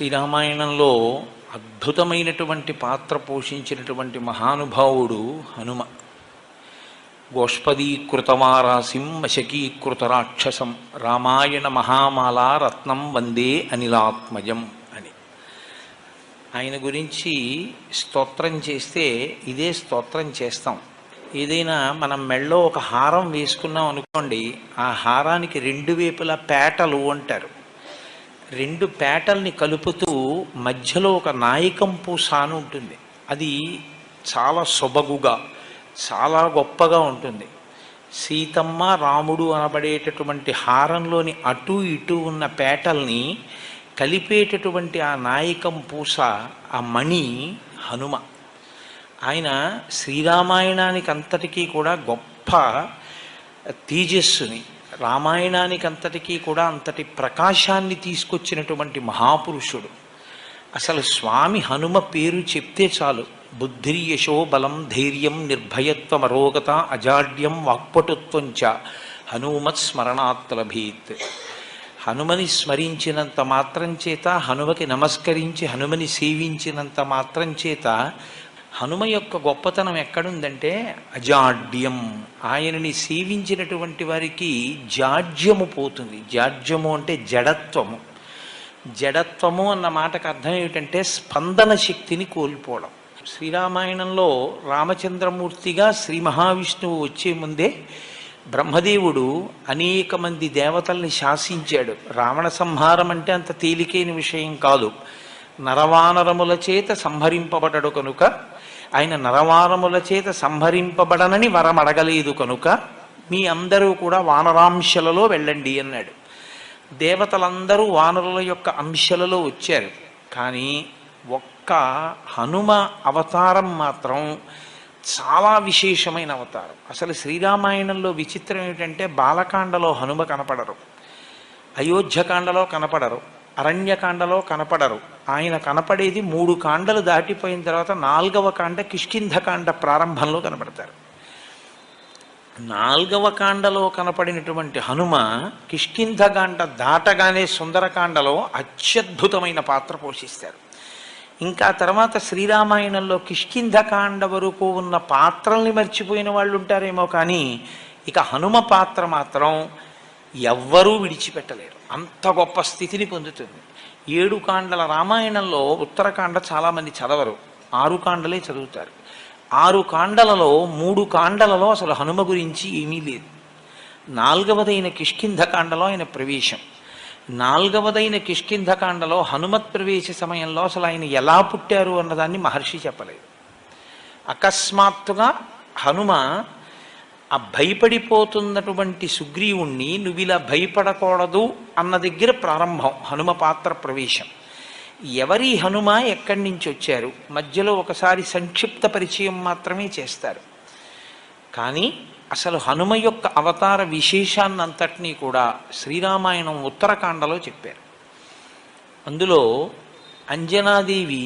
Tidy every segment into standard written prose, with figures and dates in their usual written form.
శ్రీరామాయణంలో అద్భుతమైనటువంటి పాత్ర పోషించినటువంటి మహానుభావుడు హనుమ. గోష్పదీకృతమారాసిం వశకీకృత రాక్షసం రామాయణ మహామాల రత్నం వందే అనిలాత్మజం అని ఆయన గురించి స్తోత్రం చేస్తే ఇదే స్తోత్రం చేస్తాం. ఏదైనా మనం మెళ్ళో ఒక హారం వేసుకున్నాం అనుకోండి, ఆ హారానికి రెండు వైపులా పేటలు అంటారు. రెండు పేటల్ని కలుపుతూ మధ్యలో ఒక నాయకం పూస అని ఉంటుంది. అది చాలా సొబగుగా చాలా గొప్పగా ఉంటుంది. సీతమ్మ రాముడు అనబడేటటువంటి హారంలోని అటు ఇటు ఉన్న పేటల్ని కలిపేటటువంటి ఆ నాయకం పూస, ఆ మణి హనుమ. ఆయన శ్రీరామాయణానికి అంతటికీ కూడా గొప్ప తేజస్సుని, రామాయణానికి అంతటికీ కూడా అంతటి ప్రకాశాన్ని తీసుకొచ్చినటువంటి మహాపురుషుడు. అసలు స్వామి హనుమ పేరు చెప్తే చాలు, బుద్ధిర్యశో బలం ధైర్యం నిర్భయత్వం అరోగత అజాడ్యం వాక్పటుత్వం చ హనుమత్ స్మరణాత్ లభేత్. హనుమని స్మరించినంత మాత్రం చేత, హనుమకి నమస్కరించి హనుమని సేవించినంత మాత్రం చేత హనుమ యొక్క గొప్పతనం ఎక్కడుందంటే అజాడ్యం. ఆయనని సేవించినటువంటి వారికి జాడ్యము పోతుంది. జాడ్యము అంటే జడత్వము. జడత్వము అన్న మాటకు అర్థం ఏమిటంటే స్పందన శక్తిని కోల్పోవడం. శ్రీరామాయణంలో రామచంద్రమూర్తిగా శ్రీ మహావిష్ణువు వచ్చే ముందే బ్రహ్మదేవుడు అనేక మంది దేవతల్ని శాసించాడు. రావణ సంహారం అంటే అంత తేలికైన విషయం కాదు. నరవానరముల చేత సంహరింపబడడు కనుక, ఆయన నరవానరముల చేత సంహరింపబడనని వరం అడగలేదు కనుక మీ అందరూ కూడా వానరాంశలలో వెళ్ళండి అన్నాడు. దేవతలందరూ వానరుల యొక్క అంశలలో వచ్చారు. కానీ ఒక్క హనుమ అవతారం మాత్రం చాలా విశేషమైన అవతారం. అసలు శ్రీరామాయణంలో విచిత్రం ఏమిటంటే బాలకాండలో హనుమ కనపడరు, అయోధ్యకాండలో కనపడరు, అరణ్యకాండలో కనపడరు. ఆయన కనపడేది 3 కాండలు దాటిపోయిన తర్వాత 4వ కాండ కిష్కింధకాండ ప్రారంభంలో కనపడతారు. 4వ కాండలో కనపడినటువంటి హనుమ కిష్కింధకాండ దాటగానే సుందరకాండలో అత్యద్భుతమైన పాత్ర పోషిస్తారు. ఇంకా తర్వాత శ్రీరామాయణంలో కిష్కింధకాండ వరకు ఉన్న పాత్రల్ని మర్చిపోయిన వాళ్ళు ఉంటారేమో, కానీ ఇక హనుమ పాత్ర మాత్రం ఎవ్వరూ విడిచిపెట్టలేరు. అంత గొప్ప స్థితిని పొందుతుంది. 7 కాండల రామాయణంలో ఉత్తరకాండ చాలామంది చదవరు, 6 కాండలే చదువుతారు. 6 కాండలలో 3 కాండలలో అసలు హనుమ గురించి ఏమీ లేదు. 4వదైన కిష్కింధకాండలో ఆయన ప్రవేశం. 4వదైన కిష్కింధకాండలో హనుమత్ ప్రవేశ సమయంలో అసలు ఆయన ఎలా పుట్టారు అన్నదాన్ని మహర్షి చెప్పలేదు. అకస్మాత్తుగా హనుమ ఆ భయపడిపోతున్నటువంటి సుగ్రీవుణ్ణి నువ్వు ఇలా భయపడకూడదు అన్న దగ్గర ప్రారంభం హనుమ పాత్ర ప్రవేశం. ఎవరి హనుమ, ఎక్కడి నుంచి వచ్చారు, మధ్యలో ఒకసారి సంక్షిప్త పరిచయం మాత్రమే చేస్తారు. కానీ అసలు హనుమ యొక్క అవతార విశేషాన్నంతటినీ కూడా శ్రీరామాయణం ఉత్తరకాండలో చెప్పారు. అందులో అంజనాదేవి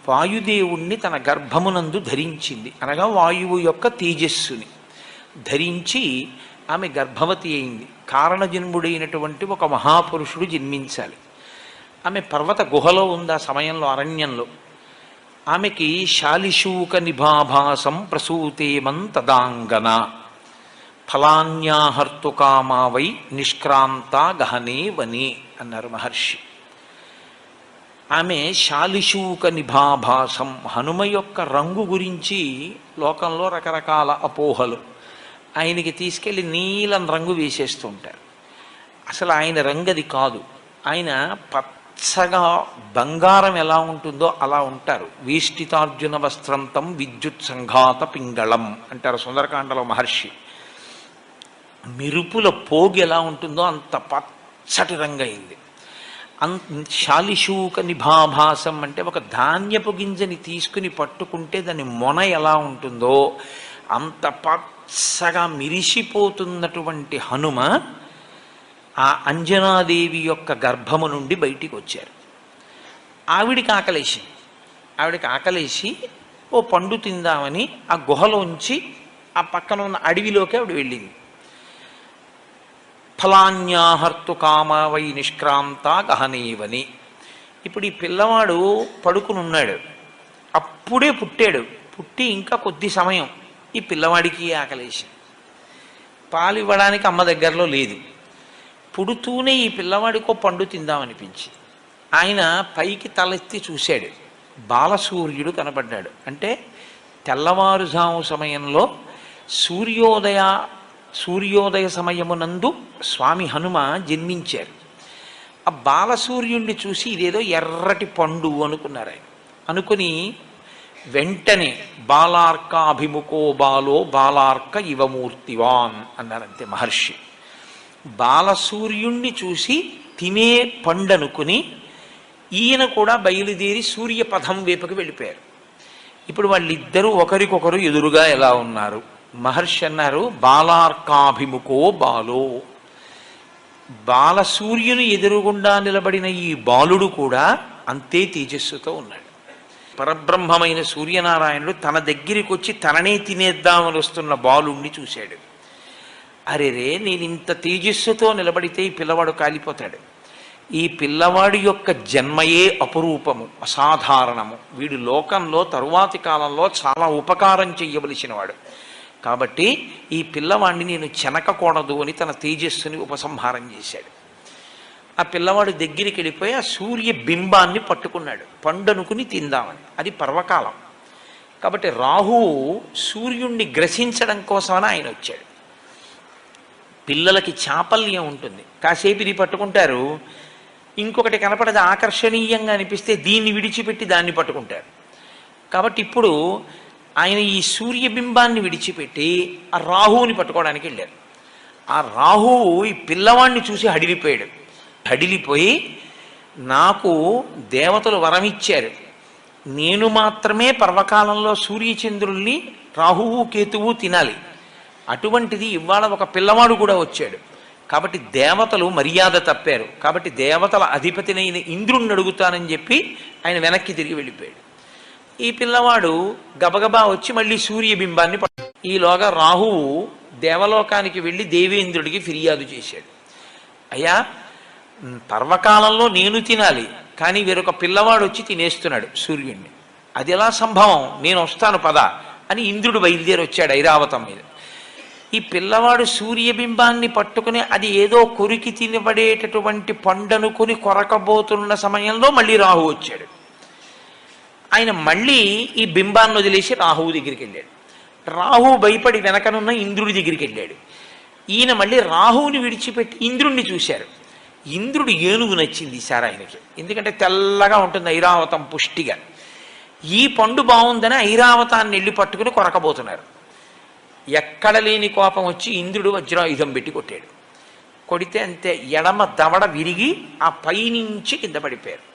వాయుదేవుణ్ణి తన గర్భమునందు ధరించింది, అనగా వాయువు యొక్క తేజస్సుని ధరించి ఆమె గర్భవతి అయింది. కారణజన్ముడైనటువంటి ఒక మహాపురుషుడు జన్మించాలి. ఆమె పర్వత గుహలో ఉంది ఆ సమయంలో, అరణ్యంలో. ఆమెకి శాలిశూక నిభాభాసం ప్రసూతేమం తదాంగన ఫలాన్యాహర్తుకామా వై నిష్క్రాంత గహనే వనే అన్నారు మహర్షి. ఆమె శాలిశూక నిభాభాసం, హనుమ యొక్క రంగు గురించి లోకంలో రకరకాల అపోహలు. ఆయనకి తీసుకెళ్ళి నీలం రంగు వేసేస్తూ ఉంటారు. అసలు ఆయన రంగు అది కాదు. ఆయన పచ్చగా బంగారం ఎలా ఉంటుందో అలా ఉంటారు. వేష్టితార్జున వస్త్రంతం విద్యుత్ సంఘాత పింగళం అంటారు సుందరకాండలో మహర్షి. మెరుపుల పోగి ఎలా ఉంటుందో అంత పచ్చటి రంగు అయింది. శాలిశూక నిభాభాసం అంటే ఒక ధాన్యపు గింజని తీసుకుని పట్టుకుంటే దాని మొన ఎలా ఉంటుందో అంత పచ్చగా మిరిసిపోతున్నటువంటి హనుమ ఆ అంజనాదేవి యొక్క గర్భము నుండి బయటికి వచ్చారు. ఆవిడికి ఆకలేసి ఓ పండు తిందామని ఆ గుహలోంచి ఆ పక్కన ఉన్న అడవిలోకి ఆవిడ వెళ్ళింది. ఫలాన్యాహర్తు కామ వై నిష్క్రాంత గహనేవని. ఇప్పుడు ఈ పిల్లవాడు పడుకుని ఉన్నాడు, అప్పుడే పుట్టాడు. పుట్టి ఇంకా కొద్ది సమయం ఈ పిల్లవాడికి ఆకలేసి పాలు ఇవ్వడానికి అమ్మ దగ్గరలో లేదు. పుడుతూనే ఈ పిల్లవాడికో పండు తిందామనిపించి ఆయన పైకి తలెత్తి చూశాడు. బాలసూర్యుడు కనబడ్డాడు. అంటే తెల్లవారుజాము సమయంలో సూర్యోదయ సమయమునందు స్వామి హనుమ జన్మించారు. ఆ బాలసూర్యుణ్ణి చూసి ఇదేదో ఎర్రటి పండు అనుకున్నారు ఆయన. అనుకుని వెంటనే బాలార్కాభిముఖో బాలో బాలార్క ఇవమూర్తివాన్ అన్నారంతే మహర్షి. బాలసూర్యుణ్ణి చూసి తినే పండనుకుని ఈయన కూడా బయలుదేరి సూర్యపథం వైపుకి వెళ్ళిపోయారు. ఇప్పుడు వాళ్ళిద్దరూ ఒకరికొకరు ఎదురుగా ఎలా ఉన్నారు? మహర్షి అన్నారు, బాలార్కాభిముఖో బాలో. బాలసూర్యుని ఎదురుగుండా నిలబడిన ఈ బాలుడు కూడా అంతే తేజస్సుతో ఉన్నాడు. పరబ్రహ్మమైన సూర్యనారాయణుడు తన దగ్గరికి వచ్చి తననే తినేద్దామని వస్తున్న బాలుణ్ణి చూశాడు. అరెరే, నేను ఇంత తేజస్సుతో నిలబడితే ఈ పిల్లవాడు కాలిపోతాడు. ఈ పిల్లవాడి యొక్క జన్మయే అపురూపము, అసాధారణము. వీడు లోకంలో తరువాతి కాలంలో చాలా ఉపకారం చెయ్యవలసినవాడు. కాబట్టి ఈ పిల్లవాడిని నేను చెనకకూడదు అని తన తేజస్సుని ఉపసంహారం చేశాడు. ఆ పిల్లవాడు దగ్గరికి వెళ్ళిపోయి ఆ సూర్య బింబాన్ని పట్టుకున్నాడు, పండనుకుని తిందామని. అది పర్వకాలం కాబట్టి రాహువు సూర్యుణ్ణి గ్రసించడం కోసమని ఆయన వచ్చాడు. పిల్లలకి చాపల్యం ఉంటుంది, కాసేపు ఇది పట్టుకుంటారు, ఇంకొకటి కనపడదు ఆకర్షణీయంగా అనిపిస్తే దీన్ని విడిచిపెట్టి దాన్ని పట్టుకుంటారు. కాబట్టి ఇప్పుడు ఆయన ఈ సూర్యబింబాన్ని విడిచిపెట్టి ఆ రాహువుని పట్టుకోవడానికి వెళ్ళారు. ఆ రాహువు ఈ పిల్లవాడిని చూసి హడిలిపోయాడు. హడిలిపోయి, నాకు దేవతలు వరమిచ్చారు, నేను మాత్రమే పర్వకాలంలో సూర్యచంద్రుల్ని రాహువు కేతువు తినాలి, అటువంటిది ఇవాళ ఒక పిల్లవాడు కూడా వచ్చాడు, కాబట్టి దేవతలు మర్యాద తప్పారు, కాబట్టి దేవతల అధిపతినైన ఇంద్రుణ్ణి అడుగుతానని చెప్పి ఆయన వెనక్కి తిరిగి వెళ్ళిపోయాడు. ఈ పిల్లవాడు గబగబా వచ్చి మళ్ళీ సూర్యబింబాన్ని ఈలోగా రాహువు దేవలోకానికి వెళ్ళి దేవేంద్రుడికి ఫిర్యాదు చేశాడు. అయ్యా, పర్వకాలంలో నేను తినాలి, కానీ వేరొక పిల్లవాడు వచ్చి తినేస్తున్నాడు సూర్యుడిని, అది ఎలా సంభవం? నేను వస్తాను పద అని ఇంద్రుడు బయలుదేరి వచ్చాడు ఐరావతం మీద. ఈ పిల్లవాడు సూర్యబింబాన్ని పట్టుకుని అది ఏదో కొరికి తినబడేటటువంటి పండనుకొని కొరకబోతున్న సమయంలో మళ్ళీ రాహువు వచ్చాడు. ఆయన మళ్ళీ ఈ బింబాన్ని వదిలేసి రాహువు దగ్గరికి వెళ్ళాడు. రాహువు భయపడి వెనకనున్న ఇంద్రుడి దగ్గరికి వెళ్ళాడు. ఈయన మళ్ళీ రాహువుని విడిచిపెట్టి ఇంద్రుణ్ణి చూశారు. ఇంద్రుడు ఏనుగు నచ్చింది ఈసారి ఆయనకి, ఎందుకంటే తెల్లగా ఉంటుంది ఐరావతం పుష్టిగా. ఈ పండు బాగుందని ఐరావతాన్ని వెళ్ళి పట్టుకుని కొరకబోతున్నారు. ఎక్కడ లేని కోపం వచ్చి ఇంద్రుడు వజ్రాయుధం పెట్టి కొట్టాడు. కొడితే అంతే, ఎడమ దవడ విరిగి ఆ పైనుంచి కింద పడిపోయారు.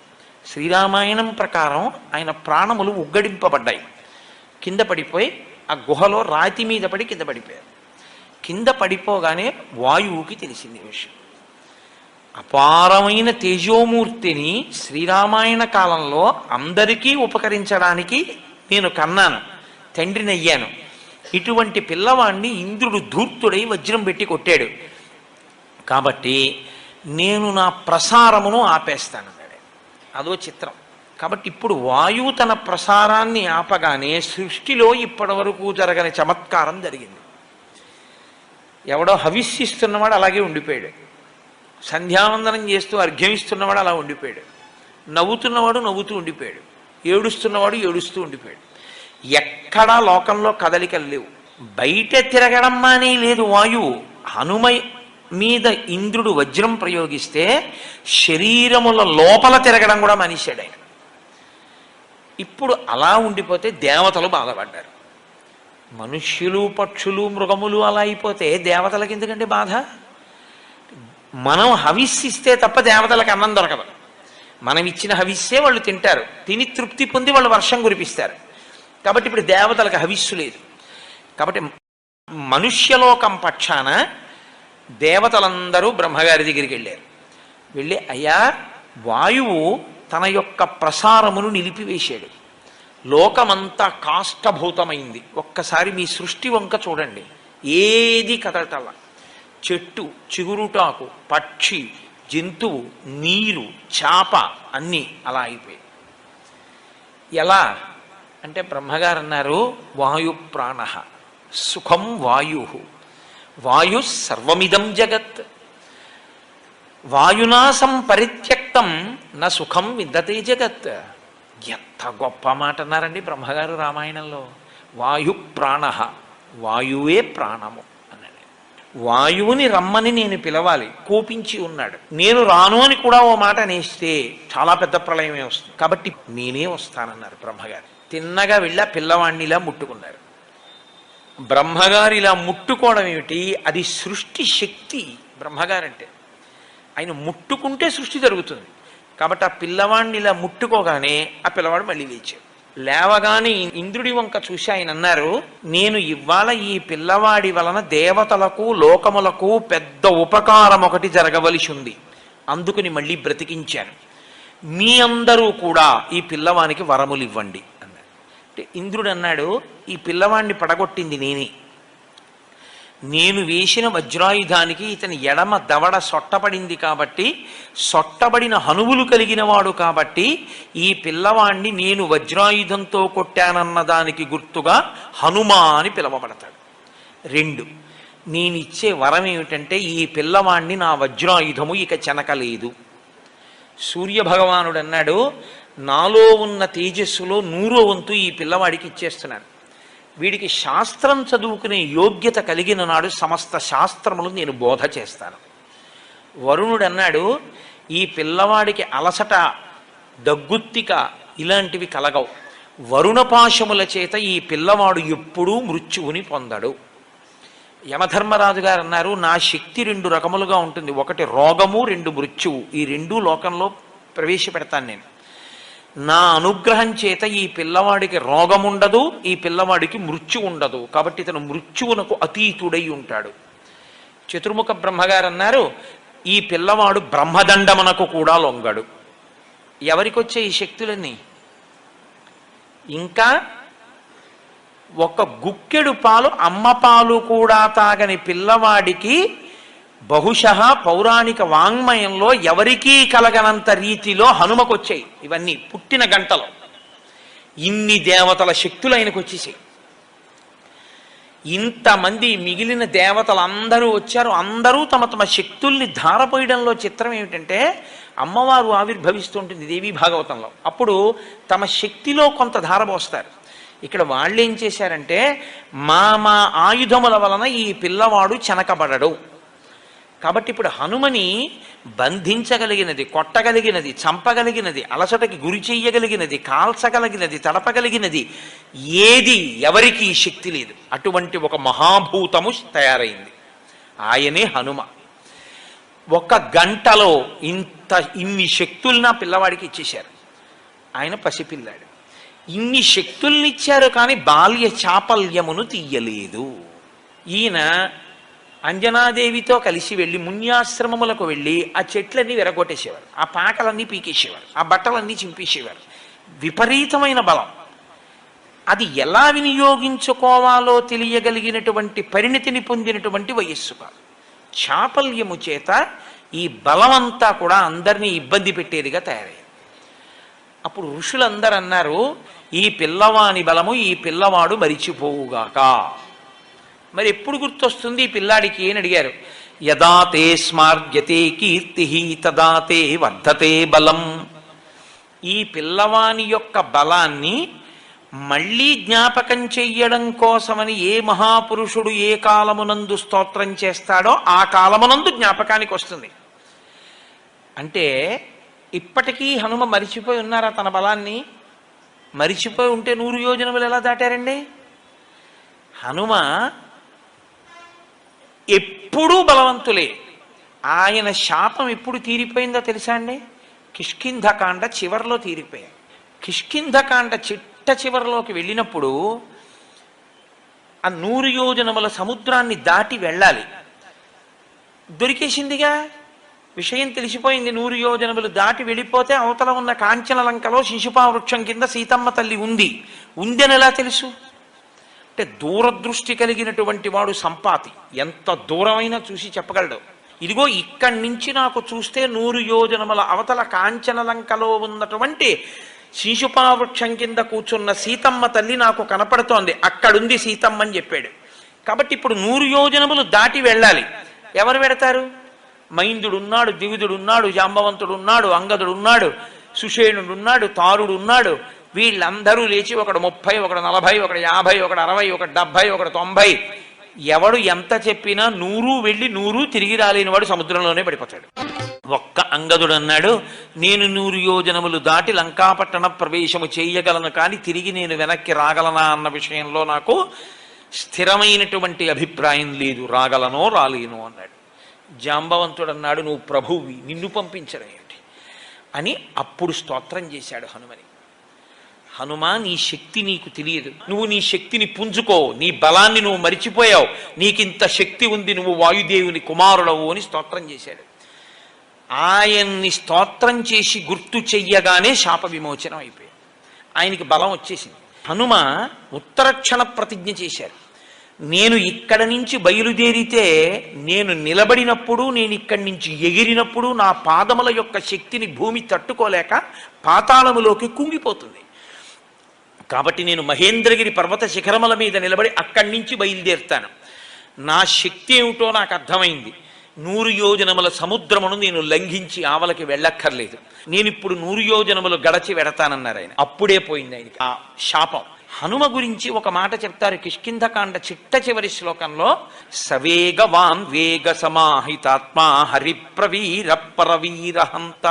శ్రీరామాయణం ప్రకారం ఆయన ప్రాణములు ఉగ్గడింపబడ్డాయి. కింద పడిపోయి ఆ గుహలో రాతి మీద పడి కింద పడిపోయారు. కింద పడిపోగానే వాయువుకి తెలిసింది విషయం. అపారమైన తేజోమూర్తిని శ్రీరామాయణ కాలంలో అందరికీ ఉపకరించడానికి నేను కన్నాను, తండ్రిని అయ్యాను. ఇటువంటి పిల్లవాడిని ఇంద్రుడు ధూర్తుడై వజ్రం పెట్టి కొట్టాడు, కాబట్టి నేను నా ప్రసారమును ఆపేస్తాను. అదో చిత్రం. కాబట్టి ఇప్పుడు వాయువు తన ప్రసారాన్ని ఆపగానే సృష్టిలో ఇప్పటి వరకు జరగని చమత్కారం జరిగింది. ఎవడో హవిస్సిస్తున్నవాడు అలాగే ఉండిపోయాడు, సంధ్యావందనం చేస్తూ అర్ఘ్యమిస్తున్నవాడు అలా ఉండిపోయాడు, నవ్వుతున్నవాడు నవ్వుతూ ఉండిపోయాడు, ఏడుస్తున్నవాడు ఏడుస్తూ ఉండిపోయాడు. ఎక్కడా లోకంలో కదలికలు లేవు. బయట తిరగడం మానే లేదు వాయువు. హనుమ మీద ఇంద్రుడు వజ్రం ప్రయోగిస్తే శరీరముల లోపల తిరగడం కూడా మానేశాడు ఆయన. ఇప్పుడు అలా ఉండిపోతే దేవతలు బాధపడ్డారు. మనుష్యులు పక్షులు మృగములు అలా అయిపోతే దేవతలకి ఎందుకంటే బాధ? మనం హవిస్సిస్తే తప్ప దేవతలకు అన్నం దొరకదు. మనం ఇచ్చిన హవిస్సే వాళ్ళు తింటారు, తిని తృప్తి పొంది వాళ్ళు వర్షం కురిపిస్తారు. కాబట్టి ఇప్పుడు దేవతలకు హవిస్సు లేదు. కాబట్టి మనుష్యలోకం పక్షాన దేవతలందరూ బ్రహ్మగారి దగ్గరికి వెళ్ళారు. వెళ్ళి, అయ్యా, వాయువు తన యొక్క ప్రసారమును నిలిపివేశాడు, లోకమంతా కాష్టభూతమైంది. ఒక్కసారి మీ సృష్టి వంక చూడండి, ఏది కదలటల్లా. చెట్టు, చిగురుటాకు, పక్షి, జంతువు, నీరు, చాప అన్నీ అలా అయిపోయాయి. ఎలా అంటే బ్రహ్మగారు అన్నారు, వాయు ప్రాణ సుఖం వాయు, వాయు సర్వమిదం జగత్, వాయునా సంపరిత్యక్తం నా సుఖం విందతే జగత్. ఎంత గొప్ప మాట అన్నారండి బ్రహ్మగారు రామాయణంలో. వాయు ప్రాణ, వాయువే ప్రాణము అన్నాడు. వాయువుని రమ్మని నేను పిలవాలి, కోపించి ఉన్నాడు. నేను రాను అని కూడా ఓ మాట అనేస్తే చాలా పెద్ద ప్రళయమే వస్తుంది, కాబట్టి నేనే వస్తానన్నారు బ్రహ్మగారు. తిన్నగా వెళ్ళి పిల్లవాడిని ఇలా ముట్టుకున్నారు. బ్రహ్మగారు ఇలా ముట్టుకోవడం ఏమిటి? అది సృష్టి శక్తి బ్రహ్మగారంటే. ఆయన ముట్టుకుంటే సృష్టి జరుగుతుంది. కాబట్టి ఆ పిల్లవాడిని ఇలా ముట్టుకోగానే ఆ పిల్లవాడు మళ్ళీ లేచాడు. లేవగానే ఇంద్రుడి వంక చూసి ఆయన అన్నారు, నేను ఇవాళ ఈ పిల్లవాడి వలన దేవతలకు లోకములకు పెద్ద ఉపకారం ఒకటి జరగవలసి ఉంది, అందుకుని మళ్ళీ బ్రతికించాను. మీ అందరూ కూడా ఈ పిల్లవానికి వరములు ఇవ్వండి అన్నాడు. అంటే ఇంద్రుడు అన్నాడు, ఈ పిల్లవాడిని పడగొట్టింది నేనే. నేను వేసిన వజ్రాయుధానికి ఇతని ఎడమ దవడ సొట్టపడింది కాబట్టి, సొట్టబడిన హనువులు కలిగిన వాడు కాబట్టి ఈ పిల్లవాణ్ణి నేను వజ్రాయుధంతో కొట్టానన్న దానికి గుర్తుగా హనుమా అని పిలవబడతాడు. 2, నేనిచ్చే వరం ఏమిటంటే ఈ పిల్లవాణ్ణి నా వజ్రాయుధము ఇక చెనకలేదు. సూర్యభగవానుడు అన్నాడు, నాలో ఉన్న తేజస్సులో 100వ వంతు ఈ పిల్లవాడికి ఇచ్చేస్తున్నాను. వీడికి శాస్త్రం చదువుకునే యోగ్యత కలిగిన నాడు సమస్త శాస్త్రములు నేను బోధ చేస్తాను. వరుణుడు అన్నాడు, ఈ పిల్లవాడికి అలసట, దగ్గుత్తిక ఇలాంటివి కలగవు. వరుణపాశముల చేత ఈ పిల్లవాడు ఎప్పుడూ మృత్యువుని పొందడు. యమధర్మరాజు గారు అన్నారు, నా శక్తి 2 రకములుగా ఉంటుంది, ఒకటి రోగము, 2 మృత్యువు. ఈ 2 లోకంలో ప్రవేశపెడతాను నేను. నా అనుగ్రహం చేత ఈ పిల్లవాడికి రోగం ఉండదు, ఈ పిల్లవాడికి మృత్యు ఉండదు, కాబట్టి ఇతను మృత్యువునకు అతీతుడై ఉంటాడు. చతుర్ముఖ బ్రహ్మగారు అన్నారు, ఈ పిల్లవాడు బ్రహ్మదండమునకు కూడా లొంగడు. ఎవరికొచ్చే ఈ శక్తులన్నీ? ఇంకా ఒక గుక్కెడు పాలు, అమ్మ పాలు కూడా తాగని పిల్లవాడికి బహుశః పౌరాణిక వాంగ్మయంలో ఎవరికీ కలగనంత రీతిలో హనుమకొచ్చాయి ఇవన్నీ పుట్టిన గంటలో. ఇన్ని దేవతల శక్తులు ఆయనకు వచ్చేసాయి. ఇంతమంది మిగిలిన దేవతలు అందరూ వచ్చారు. అందరూ తమ తమ శక్తుల్ని ధారపోయడంలో చిత్రం ఏమిటంటే, అమ్మవారు ఆవిర్భవిస్తుంటుంది దేవీ భాగవతంలో, అప్పుడు తమ శక్తిలో కొంత ధారపోస్తారు. ఇక్కడ వాళ్ళు ఏం చేశారంటే, మా ఆయుధముల వలన ఈ పిల్లవాడు చెనకబడడు. కాబట్టి ఇప్పుడు హనుమని బంధించగలిగినది, కొట్టగలిగినది, చంపగలిగినది, అలసటకి గురి చెయ్యగలిగినది, కాల్చగలిగినది, తడపగలిగినది ఏది ఎవరికి శక్తి లేదు. అటువంటి ఒక మహాభూతము తయారైంది, ఆయనే హనుమ. 1 గంటలో ఇన్ని శక్తుల్ని పిల్లవాడికి ఇచ్చేశారు. ఆయన పసిపిల్లాడు. ఇన్ని శక్తుల్ని ఇచ్చారు కానీ బాల్య చాపల్యమును తీయలేదు. ఈయన అంజనాదేవితో కలిసి వెళ్ళి మున్యాశ్రమములకు వెళ్ళి ఆ చెట్లన్నీ విరగొట్టేసేవారు, ఆ పాకలన్నీ పీకేసేవారు, ఆ బట్టలన్నీ చింపేసేవారు. విపరీతమైన బలం. అది ఎలా వినియోగించుకోవాలో తెలియగలిగినటువంటి పరిణతిని పొందినటువంటి వయస్సు కాదు. చాపల్యము చేత ఈ బలమంతా కూడా అందరినీ ఇబ్బంది పెట్టేదిగా తయారయ్యింది. అప్పుడు ఋషులందరూ అన్నారు, ఈ పిల్లవాని బలము ఈ పిల్లవాడు మరిచిపోవుగాక. మరి ఎప్పుడు గుర్తొస్తుంది ఈ పిల్లాడికి అని అడిగారు. యదా తే స్మార్యతే కీర్తి తదా తే వర్ధతే బలం. ఈ పిల్లవాని యొక్క బలాన్ని మళ్ళీ జ్ఞాపకం చెయ్యడం కోసమని ఏ మహాపురుషుడు ఏ కాలమునందు స్తోత్రం చేస్తాడో ఆ కాలమునందు జ్ఞాపకానికి వస్తుంది. అంటే ఇప్పటికీ హనుమ మరిచిపోయి ఉన్నారా తన బలాన్ని? మరిచిపోయి ఉంటే 100 యోజనములు ఎలా దాటారండి? హనుమ ఎప్పుడూ బలవంతులే. ఆయన శాపం ఎప్పుడు తీరిపోయిందో తెలుసా అండి? కిష్కింధకాండ చివరిలో తీరిపోయాయి. కిష్కింధకాండ చిట్ట చివరిలోకి వెళ్ళినప్పుడు ఆ 100 యోజనముల సముద్రాన్ని దాటి వెళ్ళాలి. దొరికేసిందిగా, విషయం తెలిసిపోయింది. 100 యోజనములు దాటి వెళ్ళిపోతే అవతల ఉన్న కాంచన లంకలో శిశుపా వృక్షం కింద సీతమ్మ తల్లి ఉందని ఎలా తెలుసు? అంటే దూరదృష్టి కలిగినటువంటి వాడు సంపాతి ఎంత దూరమైనా చూసి చెప్పగలడు. ఇదిగో ఇక్కడి నుంచి నాకు చూస్తే 100 యోజనముల అవతల కాంచనలంకలో ఉన్నటువంటి శీశుపావృక్షం కింద కూర్చున్న సీతమ్మ తల్లి నాకు కనపడుతోంది, అక్కడుంది సీతమ్మ అని చెప్పాడు. కాబట్టి ఇప్పుడు 100 యోజనములు దాటి వెళ్ళాలి. ఎవరు వెడతారు? మైందుడున్నాడు, ద్వివిధుడున్నాడు, జాంబవంతుడున్నాడు, అంగదుడున్నాడు, సుషేణుడున్నాడు, తారుడున్నాడు. వీళ్ళందరూ లేచి ఒకడు 30, ఒకడు 40, ఒకడు 50, ఒకడు 60, ఒకడు 70, ఒకడు 90. ఎవడు ఎంత చెప్పినా 100 వెళ్ళి 100 తిరిగి రాలేని వాడు సముద్రంలోనే పడిపోతాడు. ఒక్క అంగదుడు అన్నాడు, నేను 100 యోజనములు దాటి లంకాపట్టణ ప్రవేశము చేయగలను, కానీ తిరిగి నేను వెనక్కి రాగలనా అన్న విషయంలో నాకు స్థిరమైనటువంటి అభిప్రాయం లేదు, రాగలనో రాలేను అన్నాడు. జాంబవంతుడు అన్నాడు, నువ్వు ప్రభువి, నిన్ను పంపించడమేమిటి అని అప్పుడు స్తోత్రం చేశాడు హనుమని. హనుమా, నీ శక్తి నీకు తెలియదు, నువ్వు నీ శక్తిని పుంజుకో, నీ బలాన్ని నువ్వు మరిచిపోయావు, నీకింత శక్తి ఉంది, నువ్వు వాయుదేవుని కుమారుడవు అని స్తోత్రం చేశాడు. ఆయన్ని స్తోత్రం చేసి గుర్తు చెయ్యగానే శాప విమోచనం అయిపోయింది, ఆయనకి బలం వచ్చేసింది. హనుమ ఉత్తరక్షణ ప్రతిజ్ఞ చేశారు, నేను ఇక్కడ నుంచి బయలుదేరితే నేను నిలబడినప్పుడు, నేను ఇక్కడి నుంచి ఎగిరినప్పుడు నా పాదముల యొక్క శక్తిని భూమి తట్టుకోలేక పాతాళములోకి కుంగిపోతుంది. కాబట్టి నేను మహేంద్రగిరి పర్వత శిఖరముల మీద నిలబడి అక్కడి నుంచి బయలుదేరుతాను. నా శక్తి ఏమిటో నాకు అర్థమైంది. 100 యోజనముల సముద్రమును నేను లంఘించి ఆవలకి వెళ్ళక్కర్లేదు, నేను ఇప్పుడు 100 యోజనములు గడచి వెడతానన్నారు ఆయన. అప్పుడే పోయింది ఆయనకి ఆ శాపం. హనుమ గురించి ఒక మాట చెప్తారు కిష్కింధకాండ చిట్ట చివరి శ్లోకంలో, సవేగవాన్ వేగ సమాహితాత్మా హరిప్రవీర పరవీరహంత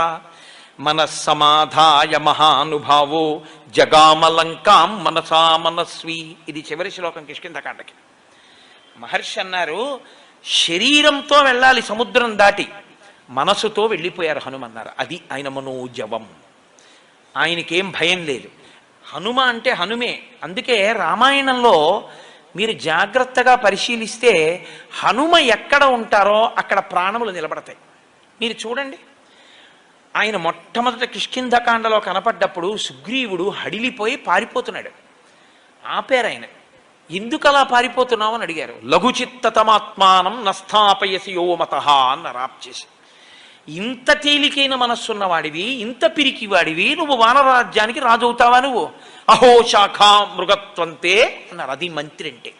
మనస్సమాధాయ మహానుభావో జగామలంకాం మనసా మనస్వి. ఇది చివరి శ్లోకం కిష్కింధకాండకి. మహర్షి అన్నారు, శరీరంతో వెళ్ళాలి సముద్రం దాటి, మనసుతో వెళ్ళిపోయారు హనుమన్నారు. అది ఆయన మనోజవం, ఆయనకేం భయం లేదు. హనుమ అంటే హనుమే. అందుకే రామాయణంలో మీరు జాగ్రత్తగా పరిశీలిస్తే హనుమ ఎక్కడ ఉంటారో అక్కడ ప్రాణములు నిలబడతాయి. మీరు చూడండి, ఆయన మొట్టమొదట కిష్కింధకాండలో కనపడ్డప్పుడు సుగ్రీవుడు హడిలిపోయి పారిపోతున్నాడు. ఆపారు ఆయన. ఎందుకు అలా పారిపోతున్నావు అని అడిగారు. లఘుచిత్తతమాత్మానం నస్థాపయసి యోమతః అన్నారు ఆప్ చేసి. ఇంత తేలికైన మనస్సున్నవాడివి, ఇంత పిరికివాడివి, నువ్వు వానరాజ్యానికి రాజవుతావా నువ్వు? అహో శాఖా మృగత్వంతే అన్నారు. అది మంత్రి అంటే.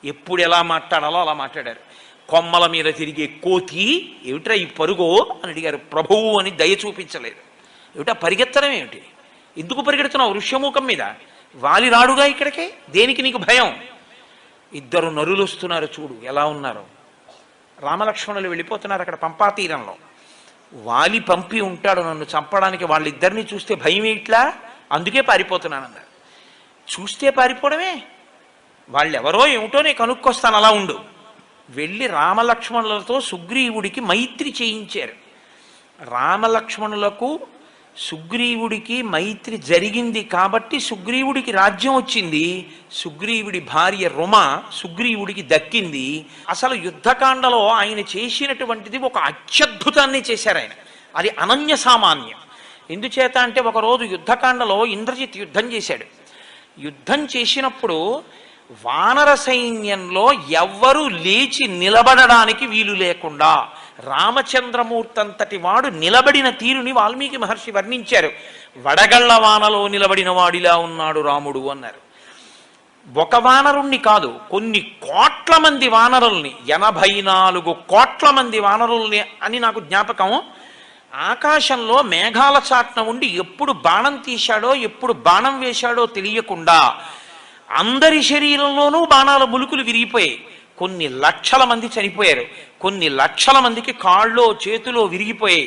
ఎప్పుడు ఎలా మాట్లాడాలో అలా మాట్లాడారు. కొమ్మల మీద తిరిగే కోతి ఏమిట్రా ఈ పరుగో అని అడిగారు. ప్రభువు అని దయ చూపించలేదు. ఏమిటా పరిగెత్తడం ఏమిటి? ఎందుకు పరిగెడుతున్నావు ఋష్యమూకం మీద? వాలి రాడుగా ఇక్కడికే, దేనికి నీకు భయం? ఇద్దరు నరులు వస్తున్నారు, చూడు ఎలా ఉన్నారు. రామలక్ష్మణులు వెళ్ళిపోతున్నారు అక్కడ పంపా తీరంలో. వాలి పంపి ఉంటాడు నన్ను చంపడానికి, వాళ్ళిద్దరిని చూస్తే భయం ఇట్లా, అందుకే పారిపోతున్నానన్నారు. చూస్తే పారిపోవడమే, వాళ్ళెవరో ఏమిటో నేను కనుక్కొస్తాను, అలా ఉండు. వెళ్ళి రామలక్ష్మణులతో సుగ్రీవుడికి మైత్రి చేయించారు. రామలక్ష్మణులకు సుగ్రీవుడికి మైత్రి జరిగింది కాబట్టి సుగ్రీవుడికి రాజ్యం వచ్చింది. సుగ్రీవుడి భార్య రుమ సుగ్రీవుడికి దక్కింది. అసలు యుద్ధకాండలో ఆయన చేసినటువంటిది ఒక అత్యద్భుతాన్ని చేశారు ఆయన. అది అనన్య సామాన్యం. ఎందుచేత అంటే ఒకరోజు యుద్ధకాండలో ఇంద్రజిత్ యుద్ధం చేశాడు. యుద్ధం చేసినప్పుడు వానర సైన్యంలో ఎవ్వరూ లేచి నిలబడడానికి వీలు లేకుండా రామచంద్రమూర్తి అంతటి వాడు నిలబడిన తీరుని వాల్మీకి మహర్షి వర్ణించారు. వడగళ్ల వానలో నిలబడిన వాడిలా ఉన్నాడు రాముడు అన్నారు. ఒక వానరుణ్ణి కాదు, కొన్ని కోట్ల మంది వానరుల్ని, 84 కోట్ల మంది వానరుల్ని అని నాకు జ్ఞాపకం. ఆకాశంలో మేఘాల చాట్న ఉండి ఎప్పుడు బాణం తీశాడో, ఎప్పుడు బాణం వేశాడో తెలియకుండా అందరి శరీరంలోనూ బాణాల ములుకులు విరిగిపోయాయి. కొన్ని లక్షల మంది చనిపోయారు, కొన్ని లక్షల మందికి కాళ్ళో చేతిలో విరిగిపోయాయి.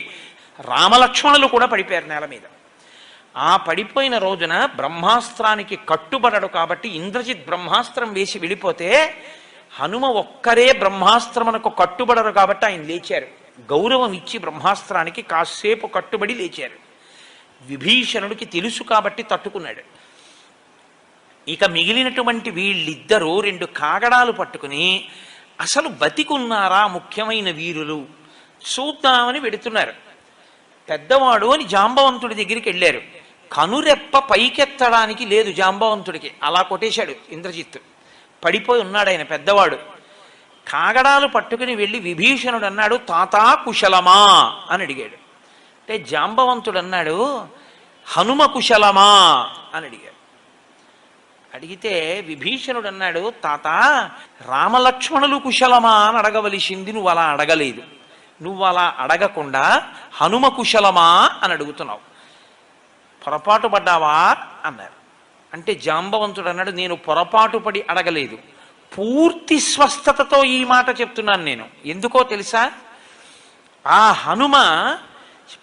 రామలక్ష్మణులు కూడా పడిపోయారు నేల మీద. ఆ పడిపోయిన రోజున బ్రహ్మాస్త్రానికి కట్టుబడడు కాబట్టి ఇంద్రజిత్ బ్రహ్మాస్త్రం వేసి వెళ్ళిపోతే హనుమ ఒక్కరే బ్రహ్మాస్త్రమునకు కట్టుబడరు కాబట్టి ఆయన లేచారు. గౌరవం ఇచ్చి బ్రహ్మాస్త్రానికి కాసేపు కట్టుబడి లేచారు. విభీషణుడికి తెలుసు కాబట్టి తట్టుకున్నాడు. ఇక మిగిలినటువంటి వీళ్ళిద్దరూ 2 కాగడాలు పట్టుకుని అసలు బతికున్నారా ముఖ్యమైన వీరులు చూద్దామని వెడుతున్నారు. పెద్దవాడు అని జాంబవంతుడి దగ్గరికి వెళ్ళారు. కనురెప్ప పైకెత్తడానికి లేదు జాంబవంతుడికి, అలా కొట్టేశాడు ఇంద్రజిత్తు. పడిపోయి ఉన్నాడు ఆయన పెద్దవాడు. కాగడాలు పట్టుకుని వెళ్ళి విభీషణుడు అన్నాడు, తాతా కుశలమా అని అడిగాడు. అంటే జాంబవంతుడు అన్నాడు, హనుమ కుశలమా అని అడిగాడు. అడిగితే విభీషణుడు అన్నాడు, తాత రామలక్ష్మణులు కుశలమా అని అడగవలసింది, నువ్వు అలా అడగలేదు. నువ్వు అలా అడగకుండా హనుమ కుశలమా అని అడుగుతున్నావు, పొరపాటు పడ్డావా అన్నారు. అంటే జాంబవంతుడు అన్నాడు, నేను పొరపాటు పడి అడగలేదు, పూర్తి స్వస్థతతో ఈ మాట చెప్తున్నాను నేను. ఎందుకో తెలుసా? ఆ హనుమ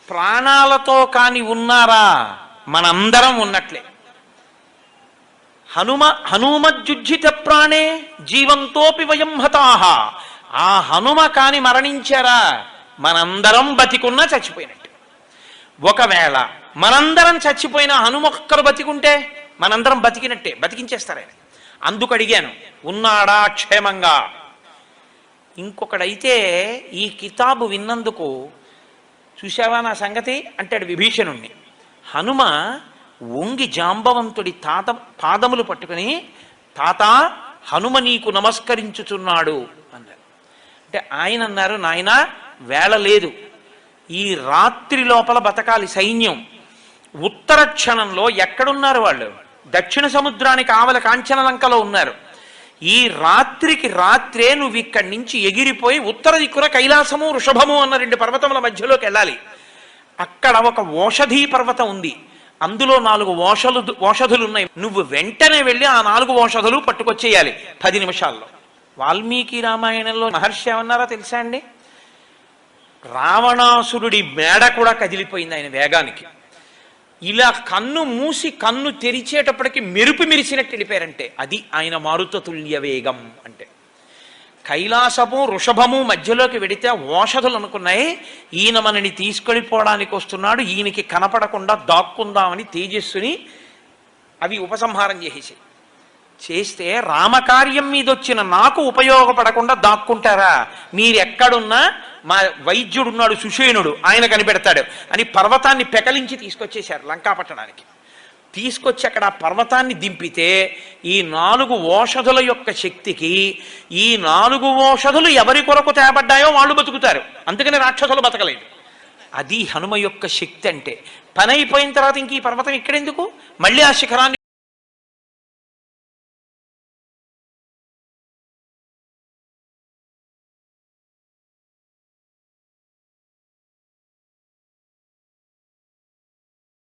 ప్రాణాలతో కాని ఉన్నారా, మనందరం ఉన్నట్లే. హనుమజ్జుజ్జిత ప్రాణే జీవంతోపి వయం హతాహ. ఆ హనుమ కాని మరణించారా, మనందరం బతికున్నా చచ్చిపోయినట్టు. ఒకవేళ మనందరం చచ్చిపోయిన హనుమ ఒక్కరు బతికుంటే మనందరం బతికినట్టే, బతికించేస్తారాయన. అందుకు అడిగాను, ఉన్నాడా క్షేమంగా? ఇంకొకడైతే ఈ కితాబు విన్నందుకు, చూశావా నా సంగతి అంటాడు విభీషణుణ్ణి. హనుమ వంగి జాంబవంతుడి పాదములు పట్టుకుని, తాత హనుమ నీకు నమస్కరించుచున్నాడు అన్నారు. అంటే ఆయన అన్నారు, నాయన వేళ లేదు, ఈ రాత్రి లోపల బతకాలి సైన్యం. ఉత్తర క్షణంలో ఎక్కడున్నారు వాళ్ళు? దక్షిణ సముద్రానికి ఆవల కాంచనలంకలో ఉన్నారు. ఈ రాత్రికి రాత్రే నువ్వు ఇక్కడి నుంచి ఎగిరిపోయి ఉత్తర దిక్కున కైలాసము వృషభము అన్న 2 పర్వతముల మధ్యలోకి వెళ్ళాలి. అక్కడ ఒక ఓషధీ పర్వతం ఉంది, అందులో 4 ఓషధులు ఉన్నాయి. నువ్వు వెంటనే వెళ్ళి ఆ 4 ఓషధులు పట్టుకొచ్చేయాలి 10 నిమిషాల్లో. వాల్మీకి రామాయణంలో మహర్షి ఏమన్నారో తెలుసా అండి? రావణాసురుడి మేడ కూడా కదిలిపోయింది ఆయన వేగానికి. ఇలా కన్ను మూసి కన్ను తెరిచేటప్పటికి మెరుపు మెరిసినట్టు వెళ్ళిపోయారంటే అది ఆయన మారుత తుల్య వేగం. అంటే కైలాసము వృషభము మధ్యలోకి వెడితే ఓషధులు అనుకున్నాయి, ఈయన మనని తీసుకెళ్ళిపోవడానికి వస్తున్నాడు, ఈయనకి కనపడకుండా దాక్కుందామని తేజస్సుని అవి ఉపసంహారం చేస్తే రామకార్యం మీద వచ్చిన నాకు ఉపయోగపడకుండా దాక్కుంటారా? మీరెక్కడున్నా మా వైద్యుడున్నాడు సుషేణుడు, ఆయన కనిపెడతాడు అని పర్వతాన్ని పెకలించి తీసుకొచ్చేశారు లంకాపట్టణానికి. తీసుకొచ్చి అక్కడ ఆ పర్వతాన్ని దింపితే ఈ 4 ఓషధుల యొక్క శక్తికి ఈ 4 ఓషధులు ఎవరి కొరకు తేబడ్డాయో వాళ్ళు బతుకుతారు, అందుకని రాక్షసులు బతకలేదు. అది హనుమ యొక్క శక్తి. అంటే పని అయిపోయిన తర్వాత ఇంక ఈ పర్వతం ఇక్కడెందుకు, మళ్ళీ ఆ శిఖరాన్ని